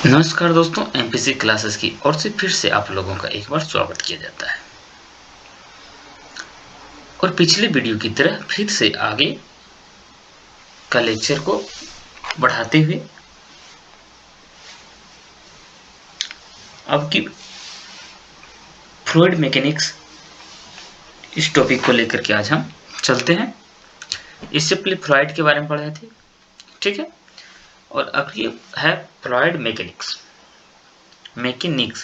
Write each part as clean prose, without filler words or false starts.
नमस्कार दोस्तों, MPC classes की ओर से फिर से आप लोगों का एक बार स्वागत किया जाता है। और पिछले वीडियो की तरह फिर से आगे का लेक्चर को बढ़ाते हुए अब की फ्लूइड मैकेनिक्स इस टॉपिक को लेकर के आज हम चलते हैं। इससे पहले फ्लूइड के बारे में पढ़े थे, ठीक है। और अब ये है फ्लूइड मैकेनिक्स,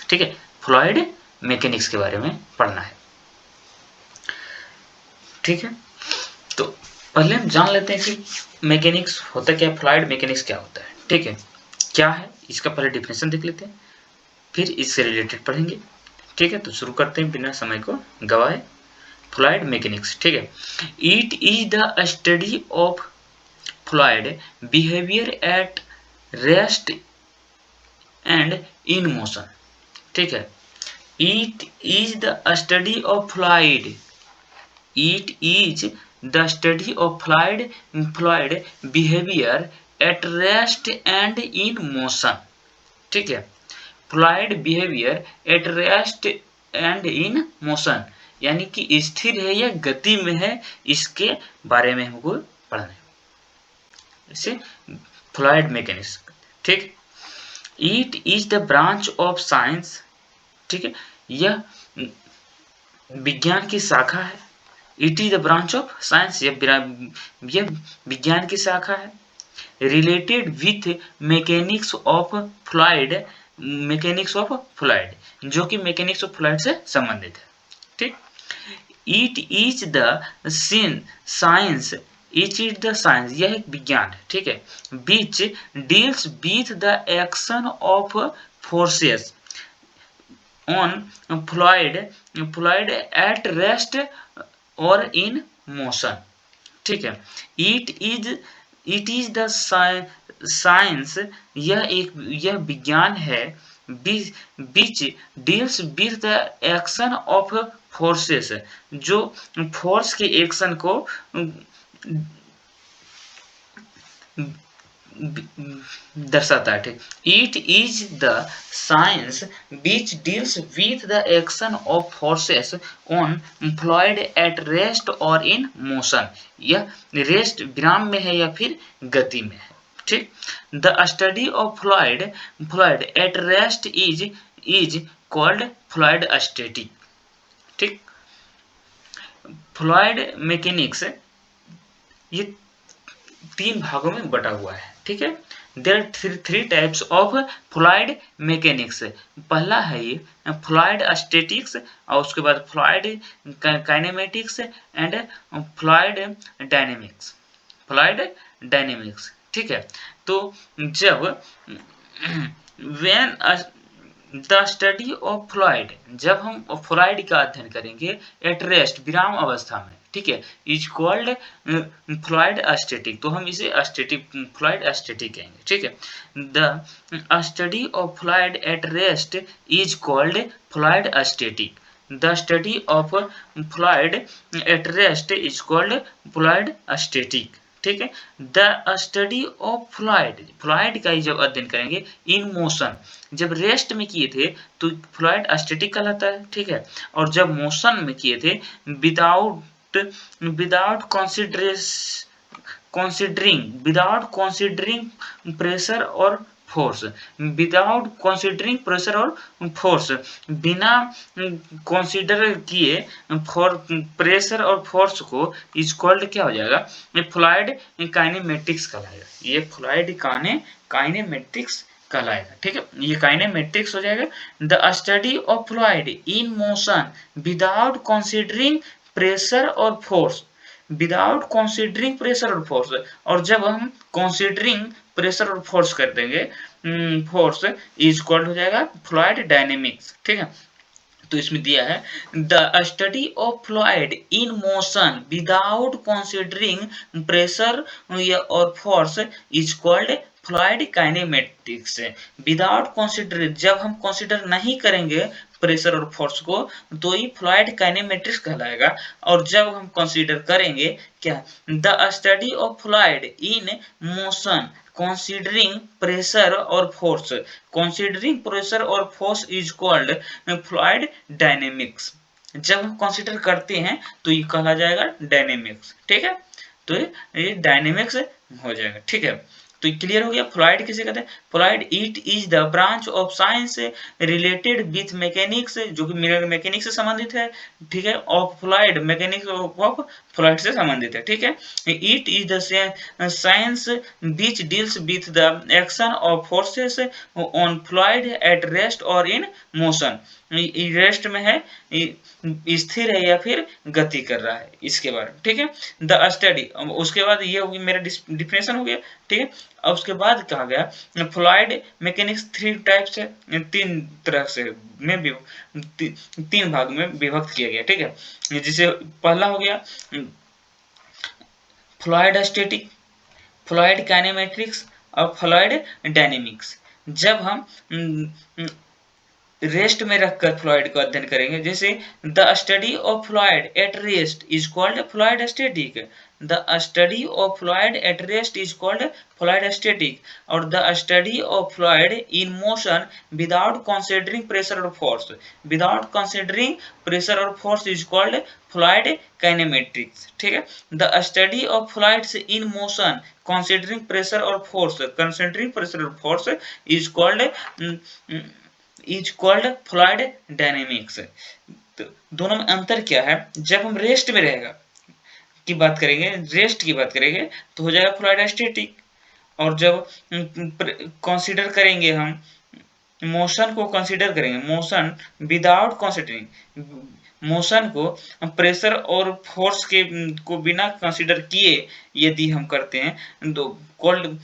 ठीक है। फ्लूइड मैकेनिक्स के बारे में पढ़ना है, ठीक है। तो पहले हम जान लेते हैं कि मैकेनिक्स होता क्या है, फ्लूइड मैकेनिक्स क्या होता है, ठीक है। क्या है इसका पहले डिफिनेशन देख लेते हैं, फिर इससे रिलेटेड पढ़ेंगे, ठीक है। तो शुरू करते हैं बिना समय को गवाए। फ्लूइड मैकेनिक्स, ठीक है। It is the study of fluid behaviour at rest and in motion, ठीक है। It is the study of fluid, it is the study of fluid behavior at rest and in motion, ठीक है। Fluid behaviour at rest and in motion, यानी कि स्थिर है या गति में है, इसके बारे में हमको पढ़ना है, इसे फ्लूइड मैकेनिक्स, ठीक। It is the branch of science, ठीक है। यह विज्ञान की शाखा है। It is the branch of science, यह विज्ञान की शाखा है। Related with mechanics of fluid, mechanics of fluid, जो कि मैकेनिक्स ऑफ फ्लूइड से संबंधित है, ठीक। It is the science, it is the science, यह एक विज्ञान है, ठीक है। Which deals with the action of forces on fluid at rest और इन मोशन, ठीक है। इट इज द साइंस, यह विज्ञान है। Which deals with the action of forces, जो फोर्स के एक्शन को दर्शाता है, ठीक। It is the science which deals with the action of forces on fluid at rest और इन मोशन, यह रेस्ट विराम में है या फिर गति में है, ठीक। The study of fluid at rest is called fluid static, ठीक। फ्लूइड मैकेनिक्स ये 3 भागों में बटा हुआ है, ठीक है। There are 3 types of fluid mechanics. पहला है ये फ्लूइड स्टैटिक्स, और उसके बाद fluid kinematics and fluid dynamics, fluid dynamics, ठीक है। तो जब when the study of fluid, जब हम फ्लूइड का अध्ययन करेंगे एट रेस्ट, विराम अवस्था में, ठीक है, इज कॉल्ड फ्लूइड स्टैटिक, तो हम इसे स्टैटिक, फ्लूइड स्टैटिक कहेंगे, ठीक है। The study of fluid at rest is called fluid static, the study of fluid at rest is called fluid static, ठीक है। द स्टडी ऑफ फ्लूइड का ही जब अध्ययन करेंगे इन मोशन, जब रेस्ट में किए थे तो फ्लूइड स्टैटिक कहलाता है, ठीक है। और जब मोशन में किए थे विदाउट considering प्रेशर और फोर्स, विदाउट कंसिडरिंग प्रेशर और फोर्स, बिना कंसीडर किए फॉर प्रेशर और फोर्स को, इज कॉल्ड क्या हो जाएगा, फ्लूइड काइनेमेटिक्स कहलाएगा, ये फ्लूइड काइनेमेटिक्स कहलाएगा, ठीक है। ये काइनेमेटिक्स हो जाएगा। The study of fluid in motion without considering pressure और फोर्स, विदाउट कंसीडरिंग प्रेशर और फोर्स, और जब हम कंसीडरिंग प्रेशर और फोर्स कर देंगे, फोर्स, इज कॉल्ड हो जाएगा फ्लूइड डायनेमिक्स, ठीक है। तो इसमें दिया है the study of fluid in motion without considering pressure और force is called fluid kinematics. Without consider, जब हम कंसीडर नहीं करेंगे प्रेशर और फोर्स को, तो ये फ्लूइड काइनेमेटिक्स कहलाएगा। और जब हम कंसीडर करेंगे क्या, the study of fluid in motion considering pressure or force. Considering pressure or force is called fluid dynamics. जब हम कंसीडर करते हैं तो ये कहला जाएगा डायनेमिक्स, ठीक है। तो ये डायनेमिक्स हो जाएगा, ठीक है। तो क्लियर हो गया। फ्लूइड किसे कहते हैं? Fluid it is the branch of science related with mechanics, जो कि मैकेनिक्स से संबंधित है, ठीक है। Of fluid, mechanics of fluid से संबंधित है, ठीक है। It is the science which deals with the action of forces on fluid at rest और इन मोशन। रेस्ट में है, स्थिर है या फिर गति कर रहा है, इसके बारे में, ठीक है। द स्टडी, उसके बाद ये होगी मेरा डिफिनेशन हो गया, ठीक है। अब उसके बाद कहा गया फ्लूइड मैकेनिक्स 3 टाइप्स है, 3 तरह से में तीन भाग में विभक्त किया गया, ठीक है। जिसे पहला हो गया फ्लूइड स्टैटिक, फ्लूइड काइनेमेटिक्स और फ्लूइड डायनेमिक्स। जब हम रेस्ट में रखकर फ्लूइड को अध्ययन करेंगे, जैसे the study of fluid at rest is called fluid static, the study of fluid at rest is called fluid static, और the study of fluid in motion without considering pressure और force, without considering pressure और force is called fluid kinematics, ठीक है। The study of fluids in motion considering pressure और force, considering pressure और force is called fluid dynamics. तो दोनों में अंतर क्या है? जब हम रेस्ट में रहेगा की बात करेंगे, रेस्ट की बात करेंगे तो हो जाएगा फ्लूइड स्टैटिक, और जब कंसीडर करेंगे हम मोशन को, कंसीडर करेंगे मोशन विदाउट कंसीडरिंग, मोशन को प्रेशर और फोर्स के को बिना कंसीडर किए यदि हम करते हैं तो कॉल्ड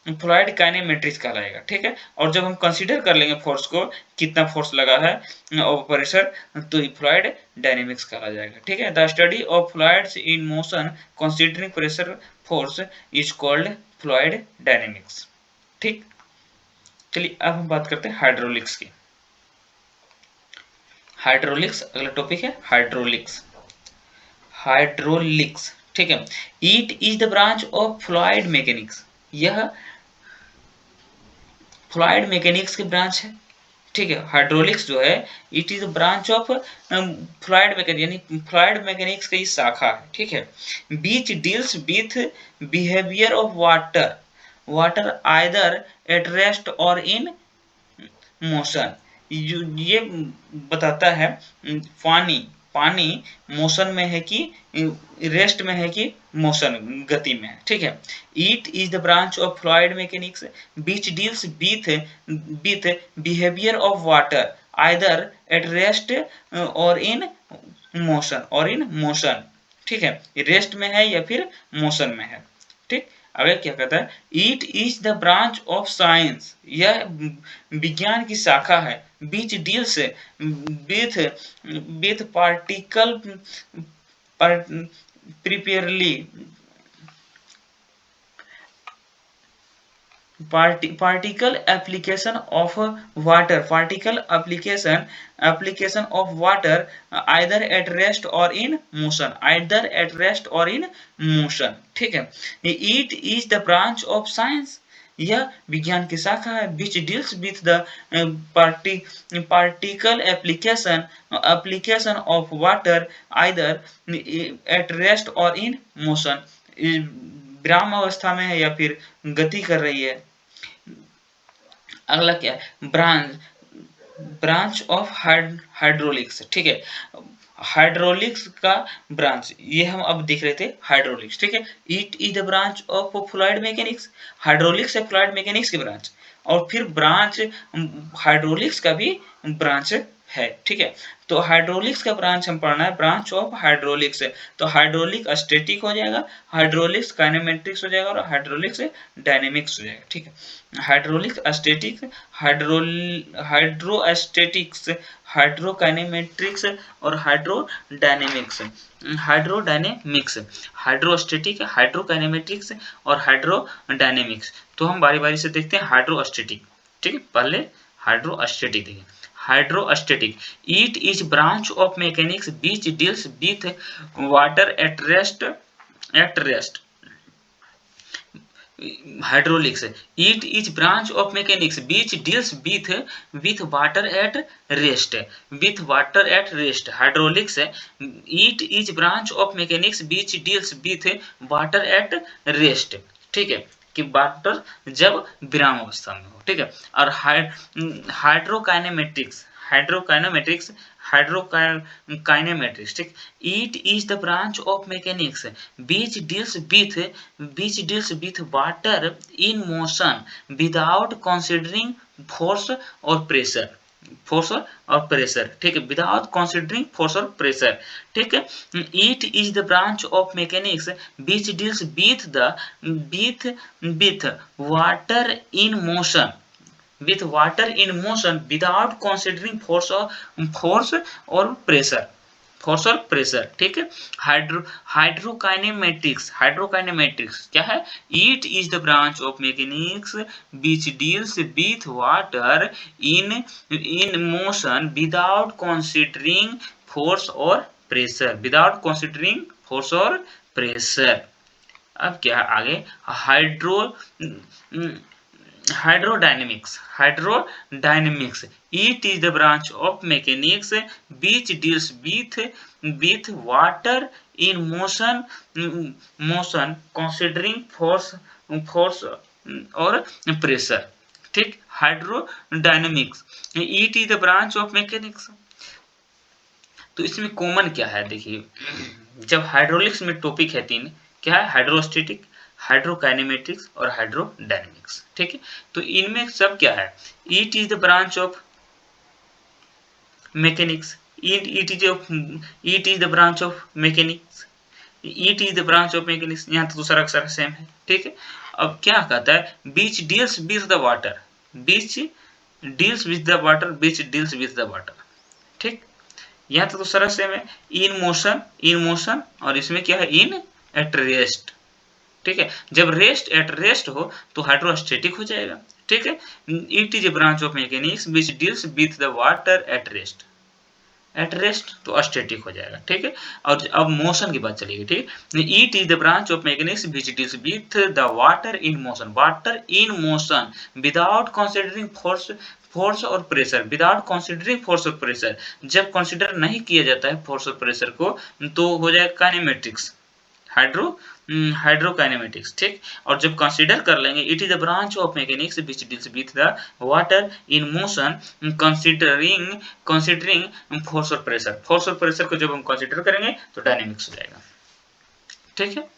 फ्लूइड काइनेमेटिक्स कहलाएगा, ठीक है। और जब हम कंसीडर कर लेंगे फोर्स को, कितना फोर्स लगा है और प्रेशर, तो फ्लूइड डायनेमिक्स कहा जाएगा, ठीक है। The study of fluids in motion considering pressure force is called fluid dynamics, ठीक। चलिए अब हम बात करते हैं हाइड्रोलिक्स की। हाइड्रोलिक्स अगला टॉपिक है, हाइड्रोलिक्स। हाइड्रोलिक्स, ठीक है। It is the branch of fluid mechanics, यह फ्लूइड मैकेनिक्स की ब्रांच है, ठीक है। हाइड्रोलिक्स जो है it is branch of fluid mechanics, यानी फ्लूइड मैकेनिक्स की शाखा है, ठीक है। Which deals with behaviour of water, water either at rest और इन मोशन। ये बताता है पानी, पानी मोशन में है कि रेस्ट में है कि मोशन, गति में है, ठीक है। It is the branch of fluid mechanics which deals with behaviour of water either at rest और इन मोशन, और इन मोशन, ठीक है। रेस्ट में है या फिर मोशन में है, ठीक। आगे क्या कहता है? It is the branch of science, यह विज्ञान की शाखा है, which deals with particle properly particle application of water, particle application of water either at rest or in motion, either at rest or in motion, ठीक है। it is the branch of science, यह विज्ञान की शाखा है, which deals with the particle application of water either at rest or in motion, विराम अवस्था में है या फिर गति कर रही है। अगला क्या है? ब्रांच ऑफ हाइड्रोलिक्स, ठीक है। हाइड्रोलिक्स का ब्रांच, ये हम अब देख रहे थे हाइड्रोलिक्स, ठीक है। It is the branch of fluid mechanics, hydraulics है फ्लूइड मैकेनिक्स की ब्रांच, और फिर ब्रांच हाइड्रोलिक्स का भी ब्रांच है, ठीक है। तो हाइड्रोलिक्स का ब्रांच हम पढ़ना है, ब्रांच ऑफ हाइड्रोलिक्स है, तो हाइड्रोलिक स्टैटिक हो जाएगा, हाइड्रोलिक्स काइनेमेटिक्स हो जाएगा, और हाइड्रोलिक्स डायनेमिक्स हो जाएगा, ठीक है। हाइड्रोलिक स्टैटिक, हाइड्रोस्टैटिक्स, हाइड्रोकाइनेमेट्रिक्स और हाइड्रोडायनेमिक्स। हाइड्रोडायनेमिक्स, हाइड्रोस्टैटिक, हाइड्रोकाइनेमेट्रिक्स और हाइड्रोडायनेमिक्स। तो हम बारी बारी से देखते हैं हाइड्रोस्टैटिक, ठीक है। पहले हाइड्रोस्टैटिक देखें। Hydrostatic, it is branch of mechanics which deals with water at rest hydraulics, it is branch of mechanics which deals with water at rest, with water at rest. hydraulics it is branch of mechanics which deals with water at rest, ठीक है, कि water जब विराम अवस्था में हो, ठीक है। और हाइड्रोकाइनेमेटिक्स, हाइड्रोकाइनेमेटिक्स, हाइड्रोकाइनेमेटिक्स, ठीक, it is the branch of mechanics which deals with water in motion without considering force or pressure, force और प्रेशर, ठीक है, विदाउट कंसिडरिंग फोर्स और प्रेशर, ठीक है। It is the branch of mechanics which deals with water in motion, with water in motion without considering force और pressure, force और pressure, ठीक है। हाइड्रोकाइनेमेटिक्स, हाइड्रोकाइनेमेटिक्स क्या है? It is the branch of mechanics which deals with water in motion without considering force और pressure, without considering force और pressure. अब क्या है आगे? Hydrodynamics, hydrodynamics it is the branch of mechanics which deals with water in motion considering force और pressure, ठीक। Hydrodynamics it is the branch of mechanics। तो इसमें कॉमन क्या है देखिए, जब हाइड्रोलिक्स में टॉपिक है तीन, क्या है? हाइड्रोस्टैटिक, हाइड्रोकाइनेमेटिक्स और हाइड्रोडायनेमिक्स, ठीक है। तो इनमें सब क्या है? It is the branch of mechanics, it is the branch of mechanics, it is the branch of mechanics. यहाँ तो दूसरा अक्षर सेम है, ठीक है। अब क्या कहता है? Which deals with the water, which deals with the water, which deals with the water, ठीक। यहाँ तो दूसरा सेम है, इन मोशन, और इसमें क्या है? इन एट रेस्ट, ठीक है। जब रेस्ट एट रेस्ट हो तो हाइड्रोस्टैटिक हो जाएगा, ठीक है। It is a branch of mechanics which deals with the water at rest, at rest तो स्टैटिक हो जाएगा, ठीक है। और अब मोशन की बात चलेगी, ठीक है। It is the branch of mechanics which deals with the water in motion, water in motion without considering force और प्रेशर, विदाउट कंसिडरिंग फोर्स और प्रेशर। जब कंसिडर नहीं किया जाता है फोर्स और प्रेशर को तो हो जाएगा काइनेमेटिक्स, हाइड्रोकाइनेमेटिक्स, ठीक। और जब कंसीडर कर लेंगे, it is the branch of mechanics which deals with the water in motion considering force और प्रेशर, फोर्स और प्रेशर को जब हम कंसीडर करेंगे तो डायनेमिक्स हो जाएगा, ठीक है।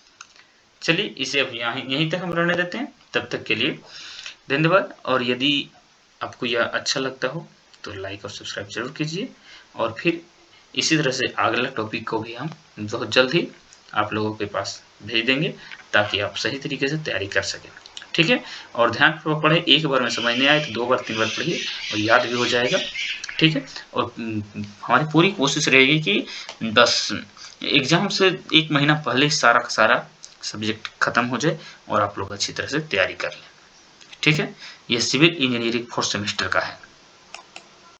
चलिए इसे अब यहीं तक हम रहने देते हैं, तब तक के लिए धन्यवाद। और यदि आपको यह अच्छा लगता हो तो लाइक और सब्सक्राइब जरूर कीजिए, और फिर इसी तरह से अगला टॉपिक को भी हम बहुत जल्द ही आप लोगों के पास भेज देंगे ताकि आप सही तरीके से तैयारी कर सकें, ठीक है। और ध्यानपूर्वक पढ़ें, एक बार में समझ नहीं आए तो 2 बार 3 बार पढ़िए और याद भी हो जाएगा, ठीक है। और हमारी पूरी कोशिश रहेगी कि 10 एग्जाम से 1 महीना पहले सारा का सारा सब्जेक्ट खत्म हो जाए और आप लोग अच्छी तरह से तैयारी कर लें, ठीक है। यह सिविल इंजीनियरिंग 4th सेमेस्टर का है।